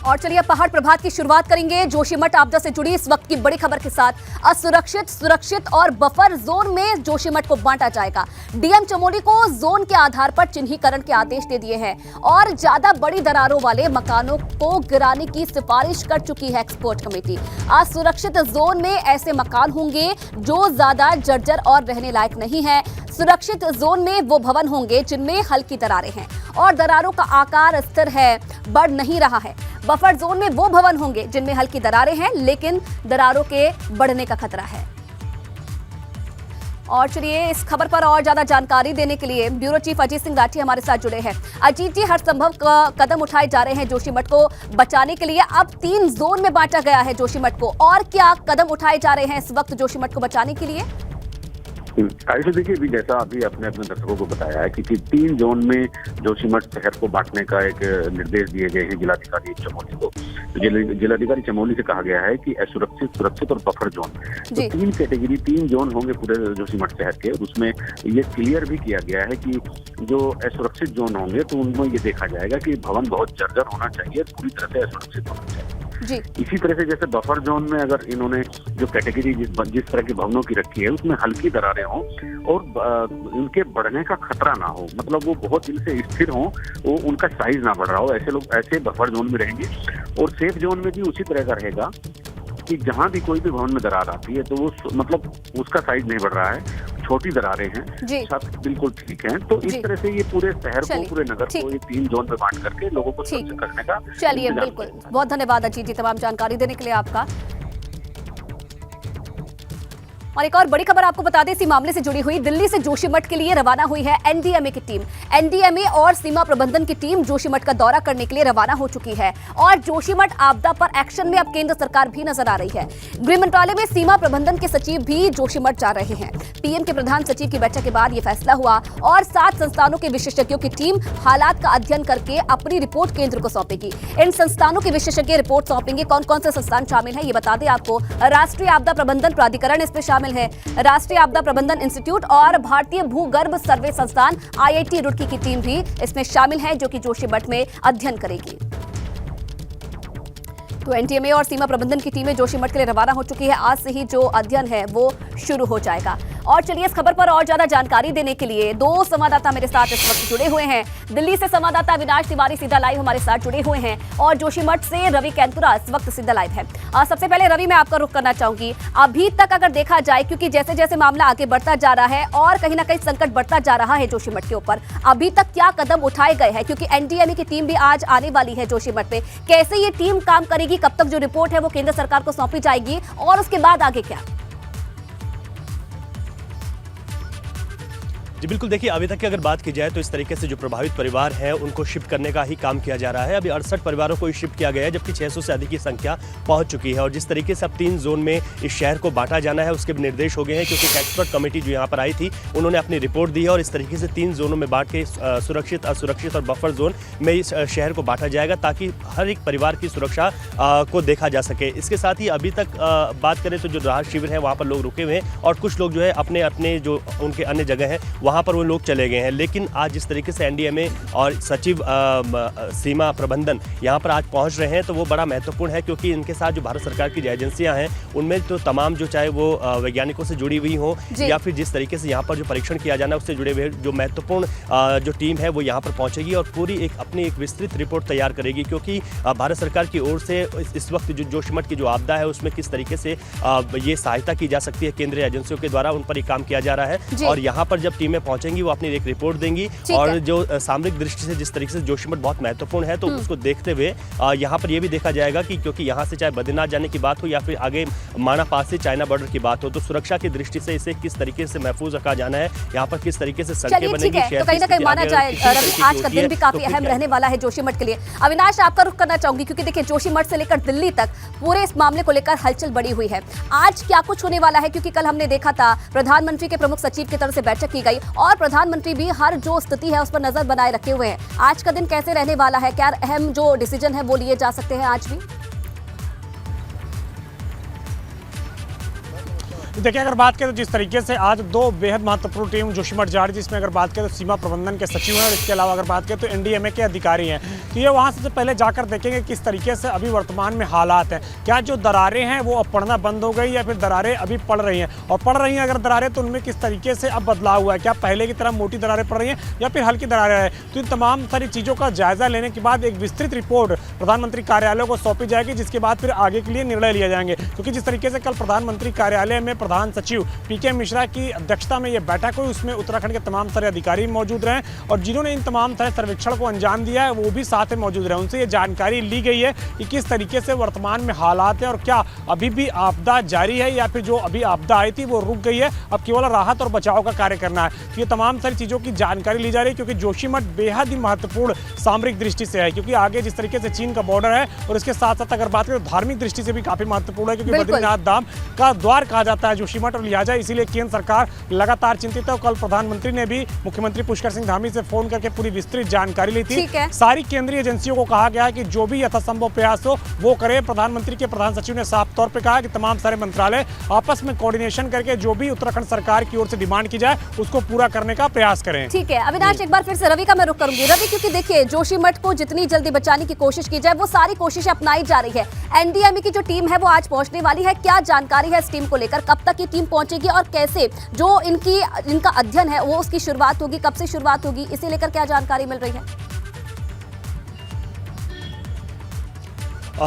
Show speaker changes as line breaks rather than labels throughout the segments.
और चलिए पहाड़ प्रभात की शुरुआत करेंगे जोशीमठ आपदा से जुड़ी इस वक्त की बड़ी खबर के साथ। असुरक्षित, सुरक्षित और बफर जोन में जोशीमठ को बांटा जाएगा। डीएम चमोली को जोन के आधार पर चिन्हीकरण के आदेश दे दिए हैं और ज्यादा बड़ी दरारों वाले मकानों को गिराने की सिफारिश कर चुकी है एक्सपर्ट कमेटी। असुरक्षित जोन में ऐसे मकान होंगे जो ज्यादा जर्जर और रहने लायक नहीं है। सुरक्षित जोन में वो भवन होंगे जिनमें हल्की दरारें हैं और दरारों का आकार स्थिर है, बढ़ नहीं रहा है। बफर जोन में वो भवन होंगे जिनमें हल्की दरारें हैं लेकिन दरारों के बढ़ने का खतरा है। और चलिए इस खबर पर और ज्यादा जानकारी देने के लिए ब्यूरो चीफ अजीत सिंह राठी हमारे साथ जुड़े हैं। अजीत जी, हर संभव कदम उठाए जा रहे हैं जोशीमठ को बचाने के लिए। अब 3 जोन में बांटा गया है जोशीमठ को, और क्या कदम उठाए जा रहे हैं इस वक्त जोशीमठ को बचाने के लिए?
आयुष, देखिए अभी जैसा अभी अपने दर्शकों को बताया है कि 3 जोन में जोशीमठ शहर को बांटने का एक निर्देश दिए गए हैं जिलाधिकारी चमोली को। तो जिलाधिकारी चमोली से कहा गया है कि असुरक्षित, सुरक्षित और बफर जोन, तो 3 कैटेगरी 3 जोन होंगे पूरे जोशीमठ शहर के। उसमें ये क्लियर भी किया गया है कि जो असुरक्षित जोन होंगे तो उनमें ये देखा जाएगा कि भवन बहुत जर्जर होना चाहिए, पूरी तरह से असुरक्षित होना चाहिए।
जी।
इसी तरह से जैसे बफर जोन में अगर इन्होंने जो कैटेगरी जिस तरह के भवनों की रखी है उसमें हल्की दरारें हों और उनके बढ़ने का खतरा ना हो, मतलब वो बहुत दिन से स्थिर हों, वो उनका साइज ना बढ़ रहा हो, ऐसे लोग ऐसे बफर जोन में रहेंगे। और सेफ जोन में भी उसी तरह का रहेगा कि जहां भी कोई भी भवन में दरार आती है तो वो मतलब उसका साइज नहीं बढ़ रहा है, छोटी दरारें हैं, छत बिल्कुल ठीक है। तो इस तरह से ये पूरे शहर को, पूरे नगर को ये 3 जोन में बांट करके लोगों को सुरक्षित रखने का।
चलिए, बिल्कुल, बहुत धन्यवाद अजीत जी तमाम जानकारी देने के लिए आपका। और एक और बड़ी खबर आपको बता दें इसी मामले से जुड़ी हुई। दिल्ली से जोशीमठ के लिए रवाना हुई है एनडीएमए की टीम। एनडीएमए और सीमा प्रबंधन की टीम जोशीमठ का दौरा करने के लिए रवाना हो चुकी है और जोशीमठ आपदा पर एक्शन में अब केंद्र सरकार भी नजर आ रही है। गृह मंत्रालय में सीमा प्रबंधन के सचिव भी जोशीमठ जा रहे हैं। पीएम के प्रधान सचिव की बैठक के बाद यह फैसला हुआ और 7 संस्थानों के विशेषज्ञों की टीम हालात का अध्ययन करके अपनी रिपोर्ट केंद्र को सौंपेगी। इन संस्थानों के विशेषज्ञ रिपोर्ट सौंपेंगे। कौन कौन से संस्थान शामिल है ये बता दें आपको। राष्ट्रीय आपदा प्रबंधन प्राधिकरण इसमें शामिल है, राष्ट्रीय आपदा प्रबंधन इंस्टीट्यूट और भारतीय भूगर्भ सर्वे संस्थान आईआईटी रुड़की की टीम भी इसमें शामिल है जो कि जोशीमठ में अध्ययन करेगी। तो एनडीएमए और सीमा प्रबंधन की टीमें जोशीमठ के लिए रवाना हो चुकी है। आज से ही जो अध्ययन है वो शुरू हो जाएगा। और चलिए इस खबर पर और ज्यादा जानकारी देने के लिए 2 संवाददाता मेरे साथ इस वक्त जुड़े हुए हैं। दिल्ली से संवाददाता अविनाश तिवारी सीधा लाइव हमारे साथ जुड़े हुए हैं और जोशीमठ से रवि कैंतुरा इस वक्त सीधा लाइव है। सबसे पहले रवि, मैं आपका रुख करना चाहूंगी। अभी तक अगर देखा जाए, क्योंकि जैसे जैसे मामला आगे बढ़ता जा रहा है और कहीं ना कहीं संकट बढ़ता जा रहा है जोशीमठ के ऊपर, अभी तक क्या कदम उठाए गए हैं? क्योंकि एनडीएमए की टीम भी आज आने वाली है जोशीमठ पे। कैसे ये टीम काम करेगी, कब तक जो रिपोर्ट है वो केंद्र सरकार को सौंपी जाएगी और उसके बाद आगे क्या?
जी बिल्कुल, देखिए अभी तक की अगर बात की जाए तो इस तरीके से जो प्रभावित परिवार है उनको शिफ्ट करने का ही काम किया जा रहा है। अभी 68 परिवारों को शिफ्ट किया गया है जबकि 600 से अधिक की संख्या पहुंच चुकी है। और जिस तरीके से अब 3 जोन में इस शहर को बांटा जाना है उसके भी निर्देश हो गए हैं, क्योंकि एक एक्सपर्ट कमेटी जो यहाँ पर आई थी उन्होंने अपनी रिपोर्ट दी है और इस तरीके से 3 जोनों में बांट के सुरक्षित, असुरक्षित और बफर जोन में इस शहर को बांटा जाएगा ताकि हर एक परिवार की सुरक्षा को देखा जा सके। इसके साथ ही अभी तक बात करें तो जो राहत शिविर है वहाँ पर लोग रुके हुए हैं और कुछ लोग जो है अपने अपने जो उनके अन्य जगह है वहाँ पर वो लोग चले गए हैं। लेकिन आज जिस तरीके से एनडीएमए और सचिव सीमा प्रबंधन यहाँ पर आज पहुँच रहे हैं तो वो बड़ा महत्वपूर्ण है, क्योंकि इनके साथ जो भारत सरकार की जो एजेंसियाँ हैं उनमें तो तमाम जो चाहे वो वैज्ञानिकों से जुड़ी हुई हो या फिर जिस तरीके से यहाँ पर जो परीक्षण किया जाना है उससे जुड़े हुए जो महत्वपूर्ण जो टीम है वो यहाँ पर पहुँचेगी और पूरी अपनी एक विस्तृत रिपोर्ट तैयार करेगी। क्योंकि भारत सरकार की ओर से इस वक्त जो जोशीमठ की जो आपदा है उसमें किस तरीके से ये सहायता की जा सकती है केंद्रीय एजेंसियों के द्वारा, उन पर काम किया जा रहा है। और यहाँ पर जब टीमें पहुँचेंगी वो अपनी एक रिपोर्ट देंगी और जो सामरिक दृष्टि से जिस तरीके से जोशीमठ बहुत महत्वपूर्ण है तो उसको देखते हुए यहाँ पर ये भी देखा जाएगा कि क्योंकि यहाँ से चाहे बद्रीनाथ जाने की बात हो या फिर आगे माना पास से चाइना बॉर्डर की बात हो तो सुरक्षा की दृष्टि से इसे किस तरीके से महफूज रखा जाना है, यहाँ पर किस तरीके से सड़कें बनेंगी।
तो कहीं ना कहीं माना जाए रवि आज का दिन भी काफी अहम रहने वाला है जोशीमठ के लिए। अविनाश, आपका रुख करना चाहूंगी क्योंकि देखिए जोशीमठ से लेकर दिल्ली तक पूरे इस मामले को लेकर हलचल बढ़ी हुई है। आज क्या कुछ होने वाला है, क्योंकि कल हमने देखा था प्रधानमंत्री के प्रमुख सचिव की तरफ से बैठक की गई और प्रधानमंत्री भी हर जो स्थिति है उस पर नजर बनाए रखे हुए हैं। आज का दिन कैसे रहने वाला है, क्या अहम जो डिसीजन है वो लिए जा सकते हैं आज भी?
देखिए, अगर बात करें तो जिस तरीके से आज दो बेहद महत्वपूर्ण टीम जोशीमठ जा रही है, जिसमें अगर बात करें तो सीमा प्रबंधन के सचिव हैं और इसके अलावा अगर बात करें तो एनडीएमए के अधिकारी हैं, तो ये वहाँ सबसे पहले जाकर देखेंगे किस तरीके से अभी वर्तमान में हालात हैं। क्या जो दरारें हैं वो अब पड़ना बंद हो गई या फिर दरारें अभी पड़ रही हैं, और पड़ रही हैं अगर दरारें तो उनमें किस तरीके से अब बदलाव हुआ है, क्या पहले की तरह मोटी दरारें पड़ रही हैं या फिर हल्की दरारें हैं। तो इन तमाम सारी चीज़ों का जायजा लेने के बाद एक विस्तृत रिपोर्ट प्रधानमंत्री कार्यालय को सौंपी जाएगी, जिसके बाद फिर आगे के लिए निर्णय लिए जाएंगे। क्योंकि जिस तरीके से कल प्रधानमंत्री कार्यालय में प्रधान सचिव पीके मिश्रा की अध्यक्षता में ये बैठक हुई, उसमें उत्तराखंड के तमाम सारे अधिकारी मौजूद रहे और जिन्होंने इन तमाम सारे सर्वेक्षण को अंजाम दिया है वो भी साथ में मौजूद रहे। उनसे ये जानकारी ली गई है कि किस तरीके से वर्तमान में हालात है और क्या अभी भी आपदा जारी है या फिर जो अभी आपदा आई थी वो रुक गई है, अब केवल राहत और बचाव का कार्य करना है। तो ये तमाम सारी चीज़ों की जानकारी ली जा रही है, क्योंकि जोशीमठ बेहद ही महत्वपूर्ण सामरिक दृष्टि से है, क्योंकि आगे जिस तरीके से चीन का बॉर्डर है और इसके साथ साथ अगर बात करें तो धार्मिक दृष्टि से भी काफी महत्वपूर्ण है, क्योंकि बद्रीनाथ धाम का द्वार कहा जाता है जोशीमठ, और लिहाजा इसीलिए केंद्र सरकार लगातार चिंतित है। और कल प्रधानमंत्री ने भी मुख्यमंत्री पुष्कर सिंह धामी से फोन करके पूरी विस्तृत जानकारी ली थी। सारी केंद्रीय एजेंसियों को कहा गया है कि जो भी यथासंभव प्रयास हो वो करे। प्रधानमंत्री के प्रधान सचिव ने साफ तौर पर कहा कि तमाम सारे मंत्रालय आपस में कोऑर्डिनेशन करके जो भी उत्तराखंड सरकार की ओर से डिमांड की जाए उसको पूरा करने का प्रयास करें।
ठीक है अविनाश, एक बार फिर से रवि का मैं रुख करूंगी। रवि, क्योंकि देखिए जोशीमठ को जितनी जल्दी बचाने की कोशिश की जाए वो सारी कोशिशें अपनाई जा रही है। एनडीएमए की जो टीम है वो आज पहुंचने वाली है, क्या जानकारी है इस टीम को लेकर, कब तक ये टीम पहुंचेगी और कैसे जो इनका अध्ययन है वो उसकी शुरुआत होगी, कब से शुरुआत होगी, इसे लेकर क्या जानकारी मिल रही है?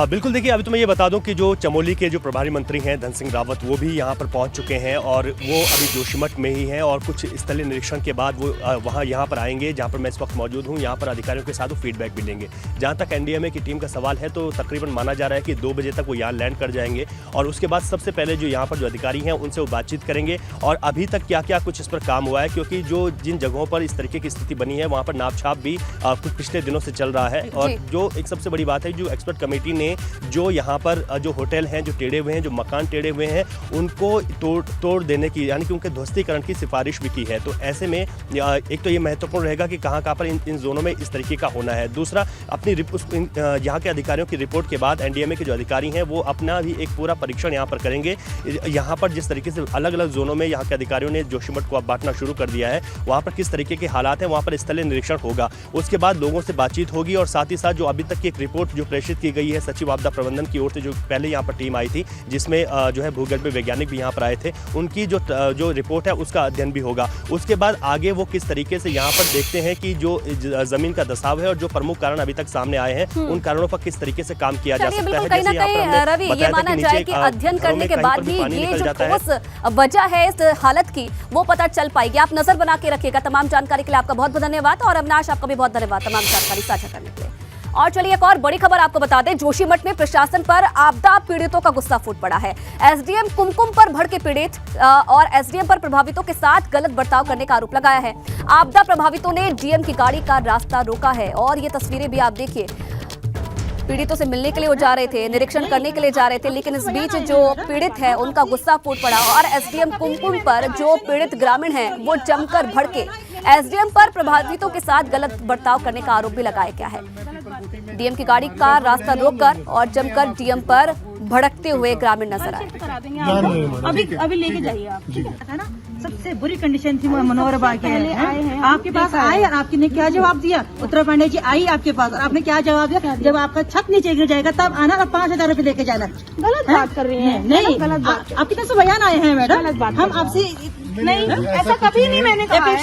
बिल्कुल, देखिए अभी तो मैं ये बता दूं कि जो चमोली के जो प्रभारी मंत्री हैं धन सिंह रावत वो भी यहाँ पर पहुँच चुके हैं और वो अभी जोशीमठ में ही हैं और कुछ स्थलीय निरीक्षण के बाद वो वहाँ यहाँ पर आएंगे जहाँ पर मैं इस वक्त मौजूद हूँ। यहाँ पर अधिकारियों के साथ वो फीडबैक भी लेंगे। जहाँ तक एनडीएमए की टीम का सवाल है तो तकरीबन माना जा रहा है कि 2 बजे तक वो यहाँ लैंड कर जाएंगे और उसके बाद सबसे पहले जो यहाँ पर जो अधिकारी हैं उनसे वो बातचीत करेंगे और अभी तक क्या क्या कुछ इस पर काम हुआ है, क्योंकि जो जिन जगहों पर इस तरीके की स्थिति बनी है वहाँ पर नाप छाप भी कुछ पिछले दिनों से चल रहा है। और जो एक सबसे बड़ी बात है, जो एक्सपर्ट कमेटी ने जो यहाँ पर जो होटल हैं जो टेढ़े हुए हैं, जो मकान टेढ़े हुए हैं, उनको तोड़ देने की यानी कि उनके ध्वस्तीकरण की सिफारिश भी की है। तो ऐसे में एक तो ये महत्वपूर्ण रहेगा कि कहाँ पर इन जोनों में इस तरीके का होना है। दूसरा, अपनी यहाँ के अधिकारियों की रिपोर्ट के बाद एनडीएमए के जो अधिकारी हैं वो अपना भी एक पूरा परीक्षण यहाँ पर करेंगे। यहाँ पर जिस तरीके से अलग अलग जोनों में यहाँ के अधिकारियों ने जोशीमठ को अब बांटना शुरू कर दिया है, वहाँ पर किस तरीके के हालात हैं, वहाँ पर स्थलीय निरीक्षण होगा। उसके बाद लोगों से बातचीत होगी और साथ ही साथ जो अभी तक की एक रिपोर्ट जो प्रेषित की गई है सचिव आपदा प्रबंधन की ओर से, जो पहले यहाँ पर टीम आई थी जिसमें जो है भूगर्भ वैज्ञानिक भी यहाँ पर आए थे, उनकी जो रिपोर्ट है उसका अध्ययन भी होगा। उसके बाद आगे वो किस तरीके से यहाँ पर देखते हैं कि जो जमीन का धसाव है और जो प्रमुख कारण अभी तक सामने आए हैं उन कारणों पर किस तरीके से काम किया जा सकता है।
कहीं ना कहीं रवि ये माना जाए कि अध्ययन करने के बाद ही ये जो ठोस वजह है इस हालत की वो पता चल पाएगी। आप नजर बना के रखिएगा। तमाम जानकारी के लिए आपका बहुत बहुत धन्यवाद और अविनाश आपका भी बहुत धन्यवाद तमाम जानकारी साझा करने के लिए। और चलिए एक और बड़ी खबर आपको बता दें, जोशीमठ में प्रशासन पर आपदा पीड़ितों का गुस्सा फूट पड़ा है। एसडीएम कुमकुम पर भड़के पीड़ित और एसडीएम पर प्रभावितों के साथ गलत बर्ताव करने का आरोप लगाया है। आपदा प्रभावितों ने डीएम की गाड़ी का रास्ता रोका है और ये तस्वीरें भी आप देखिए। पीड़ितों से मिलने के लिए वो जा रहे थे, निरीक्षण करने के लिए जा रहे थे, लेकिन इस बीच जो पीड़ित है उनका गुस्सा फूट पड़ा और एसडीएम कुमकुम पर जो पीड़ित ग्रामीण हैं वो जमकर भड़के। एसडीएम पर प्रभावितों के साथ गलत बर्ताव करने का आरोप भी लगाया गया है। डीएम की गाड़ी का रास्ता रोककर और जमकर डीएम पर भड़कते हुए ग्रामीण नजर आए।
अभी लेके जाइए आप, है ना। सबसे बुरी कंडीशन थी मनोहर बाग के, आपके पास आए और आपने क्या जवाब दिया? उत्तरा पांडे जी आई आपके पास और आपने क्या जवाब दिया? जब आपका छत नीचे गिर जाएगा तब आना और 5,000 रुपए लेके जाना। गलत बात कर रही है। नहीं, आपकी तरफ से बयान आए हैं मैडम, हम आपसे नहीं ऐसा कभी नहीं मैंने कहा है। आप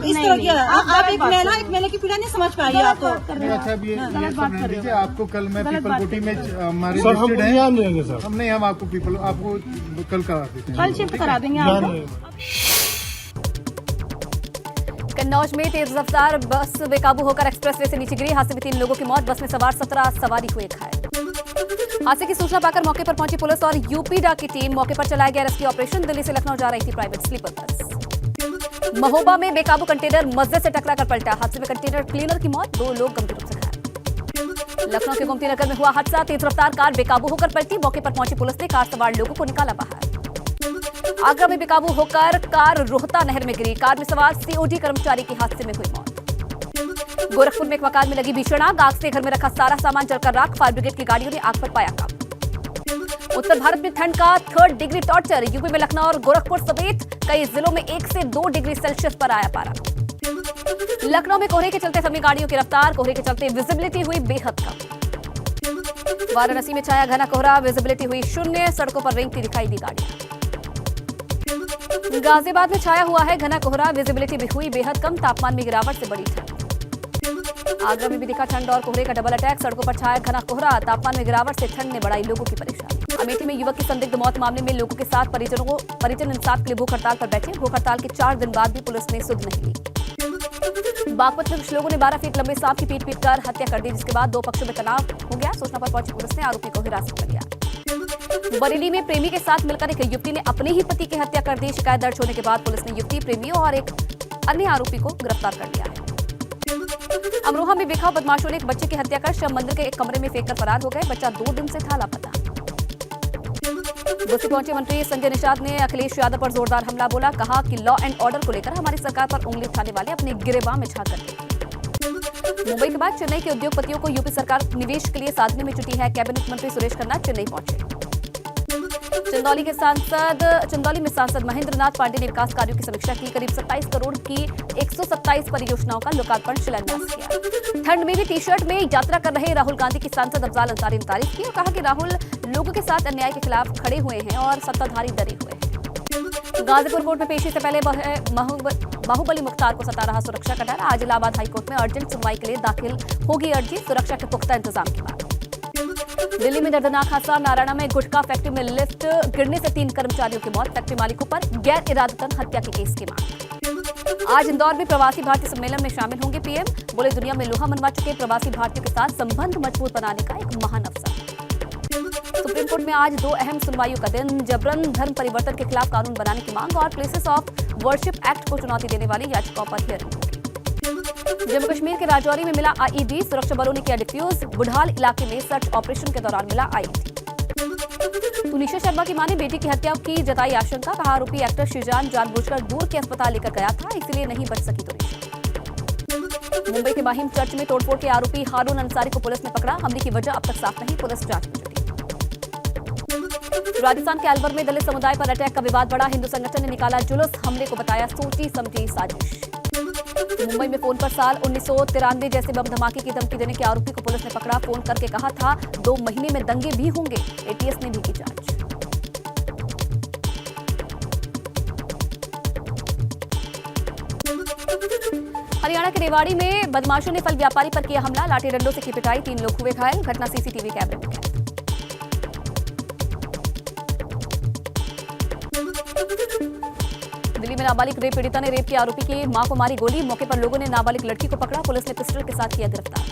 इस तरह की आप एक महिला की पीड़ा नहीं समझ पाई आप तो।
अच्छा अब ये समझ लीजिए, आपको कल मैं पीपल कोटी में हमारे लिस्टेड है, हम नहीं, हम आपको कल करा देते हैं,
कल शिफ्ट करा देंगे आपको।
कन्नौज में तेज रफ्तार बस बेकाबू होकर एक्सप्रेसवे से नीचे गिरी। हादसे में 3 लोगों की मौत, बस में सवार 17 सवारी हुए घायल। हादसे की सूचना पाकर मौके पर पहुंची पुलिस और यूपीडा की टीम। मौके पर चलाया गया रेस्क्यू ऑपरेशन। दिल्ली से लखनऊ जा रही थी प्राइवेट स्लीपर बस। महोबा में बेकाबू कंटेनर मस्जिद से टकराकर पलटा। हादसे में कंटेनर क्लीनर की मौत, 2 लोग गंभीर रूप से घायल। लखनऊ के गोमती नगर में हुआ हादसा। तेज रफ्तार कार बेकाबू होकर पलटी। मौके पर पहुंची पुलिस ने कार सवार लोगों को निकाला बाहर। आगरा में बेकाबू होकर कार रोहता नहर में गिरी। कार में सवार सीओडी कर्मचारी की हादसे में हुई मौत। गोरखपुर में एक मकान में लगी भीषण आग। आग से घर में रखा सारा सामान जलकर राख। फायर ब्रिगेड की गाड़ियों ने आग पर पाया काबू। उत्तर भारत में ठंड का 3rd डिग्री टॉर्चर। यूपी में लखनऊ और गोरखपुर समेत कई जिलों में 1 से 2 डिग्री सेल्सियस पर आया पारा। लखनऊ में कोहरे के चलते थमी गाड़ियों की रफ्तार, कोहरे के चलते विजिबिलिटी हुई बेहद कम। वाराणसी में छाया घना कोहरा, विजिबिलिटी हुई 0, सड़कों पर रेंगती दिखाई दी गाड़ियां। गाजियाबाद में छाया हुआ है घना कोहरा, विजिबिलिटी भी हुई बेहद कम, तापमान में गिरावट से बड़ी ठंड। आगरा में भी दिखा ठंड और कोहरे का डबल अटैक, सड़कों पर छाया घना कोहरा, तापमान में गिरावट से ठंड ने बढ़ाई लोगों की परेशानी। अमेठी में युवक की संदिग्ध मौत मामले में लोगों के साथ परिजन इंसाफ के लिए भूख हड़ताल पर बैठे। भूख हड़ताल के 4 दिन बाद भी पुलिस ने सुध नहीं ली। बागपत में कुछ लोगों ने 12 फीट लंबे सांप की पीट कर हत्या कर दी, जिसके बाद 2 पक्षों में तनाव हो गया। सूचना पर पहुंची पुलिस ने आरोपी को हिरासत में लिया। बरेली में प्रेमी के साथ मिलकर एक युवती ने अपने ही पति की हत्या कर दी। शिकायत दर्ज होने के बाद पुलिस ने युवती, प्रेमी और एक अन्य आरोपी को गिरफ्तार कर लिया है। अमरोहा में बेखौफ बदमाशों ने एक बच्चे की हत्या कर शव मंदिर के एक कमरे में फेंककर फरार हो गए। बच्चा 2 दिन से था लापता। बस्ती पहुंचे मंत्री संजय निषाद ने अखिलेश यादव पर जोरदार हमला बोला। कहा कि लॉ एंड ऑर्डर को लेकर हमारी सरकार पर उंगली उठाने वाले अपने गिरेबां में झांक करते। मुंबई के बाद चेन्नई के उद्योगपतियों को यूपी सरकार निवेश के लिए साधने में जुटी है। कैबिनेट मंत्री सुरेश खन्ना चेन्नई पहुंचे। चंदौली में सांसद महेंद्र नाथ पांडे ने विकास कार्यों की समीक्षा की। करीब 27 करोड़ की 127 परियोजनाओं का लोकार्पण शिलान्यास किया। ठंड में भी टी शर्ट में यात्रा कर रहे राहुल गांधी की सांसद अफजाल अंसारी ने तारीफ की और कहा कि राहुल लोगों के साथ अन्याय के खिलाफ खड़े हुए हैं और सत्ताधारी डरे हुए हैं। गाजीपुर कोर्ट में पेशी से पहले बाहुबली मुख्तार को सता रहा सुरक्षा का डर। आज इलाहाबाद हाईकोर्ट में अर्जेंट सुनवाई के लिए दाखिल होगी अर्जी, सुरक्षा के पुख्ता इंतजाम के बाद। दिल्ली में दर्दनाक हादसा, नारायणा में गुटखा फैक्ट्री में लिफ्ट गिरने से 3 कर्मचारियों की मौत। फैक्ट्री मालिकों पर गैर इरादतन हत्या के केस की मांग। आज इंदौर में प्रवासी भारतीय सम्मेलन में शामिल होंगे पीएम। बोले दुनिया में लोहा मनवा चुके प्रवासी भारतीयों के साथ संबंध मजबूत बनाने का एक महान अवसर। सुप्रीम कोर्ट में आज 2 अहम सुनवाइयों का दिन। जबरन धर्म परिवर्तन के खिलाफ कानून बनाने की मांग और प्लेसेस ऑफ वर्शिप एक्ट को चुनौती देने वाली याचिकाओं पर हियरिंग होगी। जम्मू कश्मीर के राजौरी में मिला आईईडी, सुरक्षा बलों ने किया डिफ्यूज। बुढ़ाल इलाके में सर्च ऑपरेशन के दौरान मिला आईईडी। तुनिशा शर्मा की मां ने बेटी की हत्या की जताई आशंका। कहा आरोपी एक्टर श्रीजान जानबूझकर दूर के अस्पताल लेकर गया था, इसलिए नहीं बच सकी तुनिशा। मुंबई के माहिम चर्च में तोड़फोड़ के आरोपी हारून अंसारी को पुलिस ने पकड़ा। हमले की वजह अब तक साफ नहीं, पुलिस जांच में जुटी। राजस्थान के अलवर में दलित समुदाय पर अटैक का विवाद बढ़ा। हिंदू संगठन ने निकाला जुलूस, हमले को बताया सोची समझी साजिश। मुंबई में फोन पर साल 1993 जैसे बम धमाके की धमकी देने के आरोपी को पुलिस ने पकड़ा। फोन करके कहा था 2 महीने में दंगे भी होंगे। एटीएस ने भी की जांच। हरियाणा के रेवाड़ी में बदमाशों ने फल व्यापारी पर किया हमला। लाठी डंडों से की पिटाई, 3 लोग हुए घायल। घटना सीसीटीवी कैमरे में कैद। दिल्ली में नाबालिग रेप पीड़िता ने रेप के आरोपी की मां को मारी गोली। मौके पर लोगों ने नाबालिग लड़की को पकड़ा। पुलिस ने पिस्टल के साथ किया गिरफ्तार।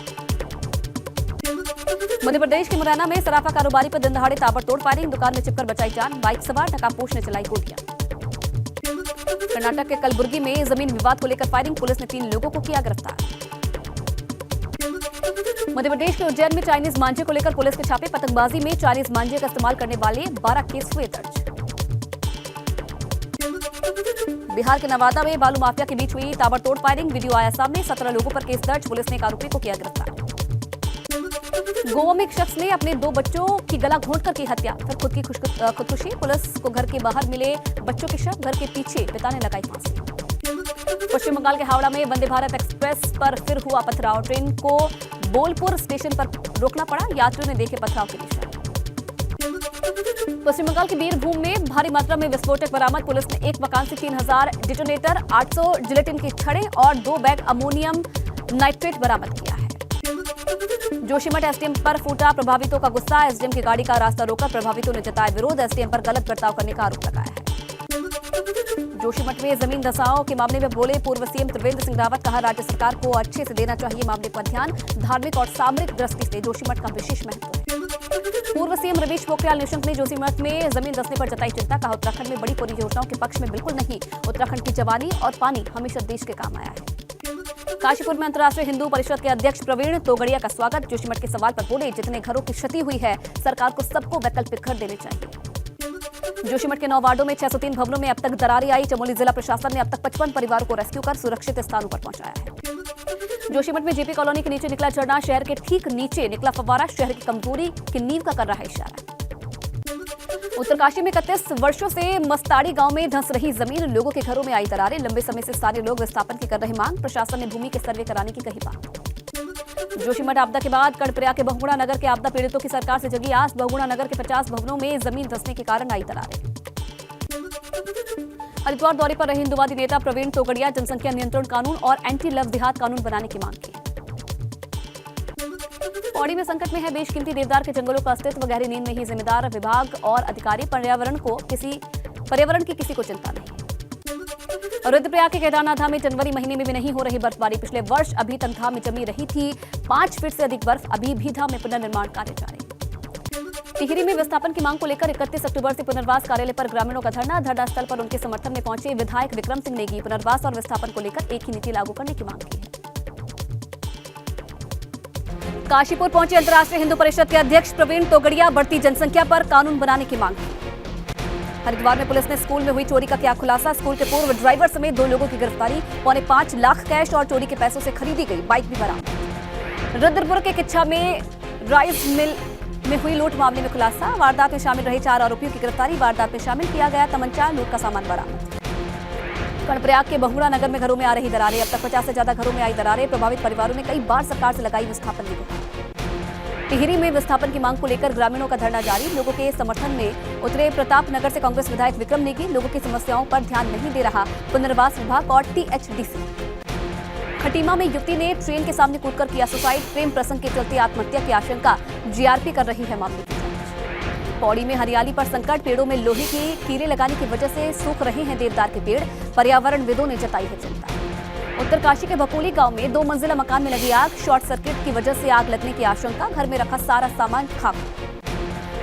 मध्य प्रदेश के मुरैना में सराफा कारोबारी पर दिन दहाड़े ताबड़तोड़ फायरिंग। दुकान में चिपकर बचाई जान। बाइक सवार नकाबपोश ने चलाई गोलियां। कर्नाटक के कलबुर्गी में जमीन विवाद को लेकर फायरिंग। पुलिस ने 3 लोगों को किया गिरफ्तार। मध्य प्रदेश के उज्जैन में चाइनीज मांझे को लेकर पुलिस के छापे। पतंगबाजी में चाइनीज मांझे का इस्तेमाल करने वाले 12 केस हुए दर्ज। बिहार के नवादा में बालू माफिया के बीच हुई ताबड़तोड़ फायरिंग। वीडियो आया सामने। 17 लोगों पर केस दर्ज। पुलिस ने एक आरोपी को किया गिरफ्तार। गोवा में एक शख्स ने अपने 2 बच्चों की गला घोंटकर की हत्या, फिर खुद की खुदकुशी। पुलिस को घर के बाहर मिले बच्चों के शव, घर के पीछे पिता ने लगाई फांसी। पश्चिम बंगाल के हावड़ा में वंदे भारत एक्सप्रेस पर फिर हुआ पथराव। ट्रेन को बोलपुर स्टेशन पर रोकना पड़ा। यात्रियों ने देखे पथराव के निशान। पश्चिम बंगाल के बीरभूम में भारी मात्रा में विस्फोटक बरामद। पुलिस ने एक मकान से 3000 डिटोनेटर, 800 जिलेटिन की छड़ें और 2 बैग अमोनियम नाइट्रेट बरामद किया है। जोशीमठ एसडीएम पर फूटा प्रभावितों का गुस्सा। एसडीएम की गाड़ी का रास्ता रोककर प्रभावितों ने जताया विरोध। एसडीएम पर गलत बर्ताव करने का आरोप लगाया है। जोशीमठ में जमीन धसाओं के मामले में बोले पूर्व सीएम त्रिवेंद्र सिंह रावत। कहा राज्य सरकार को अच्छे से देना चाहिए मामले पर ध्यान। धार्मिक और सामरिक दृष्टि से जोशीमठ का विशेष महत्व है। पूर्व सीएम रमेश पोखरियाल निशंक ने जोशीमठ में जमीन धंसने पर जताई चिंता। कहा उत्तराखंड में बड़ी परियोजनाओं के पक्ष में बिल्कुल नहीं। उत्तराखंड की जवानी और पानी हमेशा देश के काम आया है। काशीपुर में अंतर्राष्ट्रीय हिंदू परिषद के अध्यक्ष प्रवीण तोगड़िया का स्वागत। जोशीमठ के सवाल पर बोले जितने घरों की क्षति हुई है सरकार को सबको वैकल्पिक घर देने चाहिए। जोशीमठ के 9 वार्डों में 603 भवनों में अब तक दरारें आई। चमोली जिला प्रशासन ने अब तक 55 परिवारों को रेस्क्यू कर सुरक्षित स्थानों पर पहुंचाया है। जोशीमठ में जेपी कॉलोनी के नीचे निकला झरना। शहर के ठीक नीचे निकला फव्वारा शहर की कमजोरी की नींव का कर रहा है इशारा। उत्तरकाशी में 31 वर्षों से मस्ताड़ी गांव में धंस रही जमीन, लोगों के घरों में आई दरारें। लंबे समय से स्थानीय लोग विस्थापन की कर रहे मांग, प्रशासन ने भूमि के सर्वे कराने की कही बात। जोशीमठ आपदा के बाद कर्णप्रयाग के बहुगुणा नगर के आपदा पीड़ितों की सरकार से जगी आस। बहुगुणा नगर के 50 भवनों में जमीन धंसने के कारण आई दरारें। हरिद्वार दौरे पर रहे हिंदुवादी नेता प्रवीण तोगड़िया जनसंख्या नियंत्रण कानून और एंटी लव जिहाद कानून बनाने की मांग की। पौड़ी में संकट में है बेशकीमती देवदार के जंगलों का अस्तित्व, गहरी नींद में ही जिम्मेदार विभाग और अधिकारी। पर्यावरण की किसी को चिंता नहीं। रुद्रप्रयाग के केदारनाथ धाम में जनवरी महीने में भी नहीं हो रही बर्फबारी। पिछले वर्ष अभी तक धाम में जमी रही थी 5 फीट से अधिक बर्फ। अभी भी धाम में पुनर्निर्माण कार्य जारी। टिहरी में विस्थापन की मांग को लेकर 31 अक्टूबर से पुनर्वास कार्यालय पर ग्रामीणों का धरना। धरना स्थल पर उनके समर्थन में पहुंचे विधायक विक्रम सिंह नेगी। पुनर्वास और विस्थापन को लेकर एक ही नीति लागू करने की मांग की है। काशीपुर पहुंचे अंतर्राष्ट्रीय हिंदू परिषद के अध्यक्ष प्रवीण तोगड़िया, बढ़ती जनसंख्या पर कानून बनाने की मांग की। हरिद्वार में पुलिस ने स्कूल में हुई चोरी का किया खुलासा। स्कूल के पूर्व ड्राइवर समेत 2 लोगों की गिरफ्तारी। 5.25 लाख कैश और चोरी के पैसों से खरीदी गई बाइक भी बरामद। रुद्रपुर के किच्छा में राइस मिल में हुई लूट मामले में खुलासा। वारदात में शामिल रहे 4 आरोपियों की गिरफ्तारी। वारदात में शामिल किया गया तमंचा, लूट का सामान बरामद। कर्णप्रयाग के बहुगुणा नगर में घरों में आ रही दरारें। अब तक 50 से ज्यादा घरों में आई दरारें। प्रभावित परिवारों ने कई बार सरकार से लगाई विस्थापन की गुहार। टिहरी में विस्थापन की मांग को लेकर ग्रामीणों का धरना जारी। लोगों के समर्थन में उतरे प्रताप नगर से कांग्रेस विधायक विक्रम नेगी। लोगों की समस्याओं पर ध्यान नहीं दे रहा पुनर्वास विभाग और टीएचडीसी। खटीमा में युवती ने ट्रेन के सामने कूदकर किया सुसाइड। प्रेम प्रसंग के चलते आत्महत्या की आशंका, जीआरपी कर रही है मामले की जांच। पौड़ी में हरियाली पर संकट, पेड़ों में लोहे के कीड़े लगाने की वजह से सूख रहे हैं देवदार के पेड़। पर्यावरणविदों ने जताई है चिंता। उत्तरकाशी के भपोली गांव में 2 मंजिला मकान में लगी आग। शॉर्ट सर्किट की वजह से आग लगने की आशंका, घर में रखा सारा सामान खाक।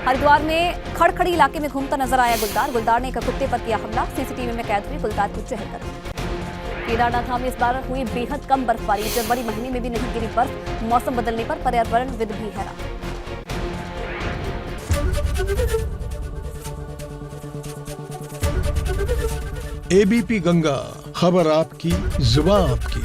हरिद्वार में खड़खड़ी इलाके में घूमता नजर आया गुलदार। गुलदार ने एक कुत्ते पर किया हमला। सीसीटीवी में कैद हुई गुलदार की चहलकदमी। केदारनाथ धाम में इस बार हुई बेहद कम बर्फबारी। जनवरी महीने में भी नहीं गिरी बर्फ। मौसम बदलने पर पर्यावरणविद भी हैरान।
एबीपी गंगा, खबर आपकी, जुबान आपकी।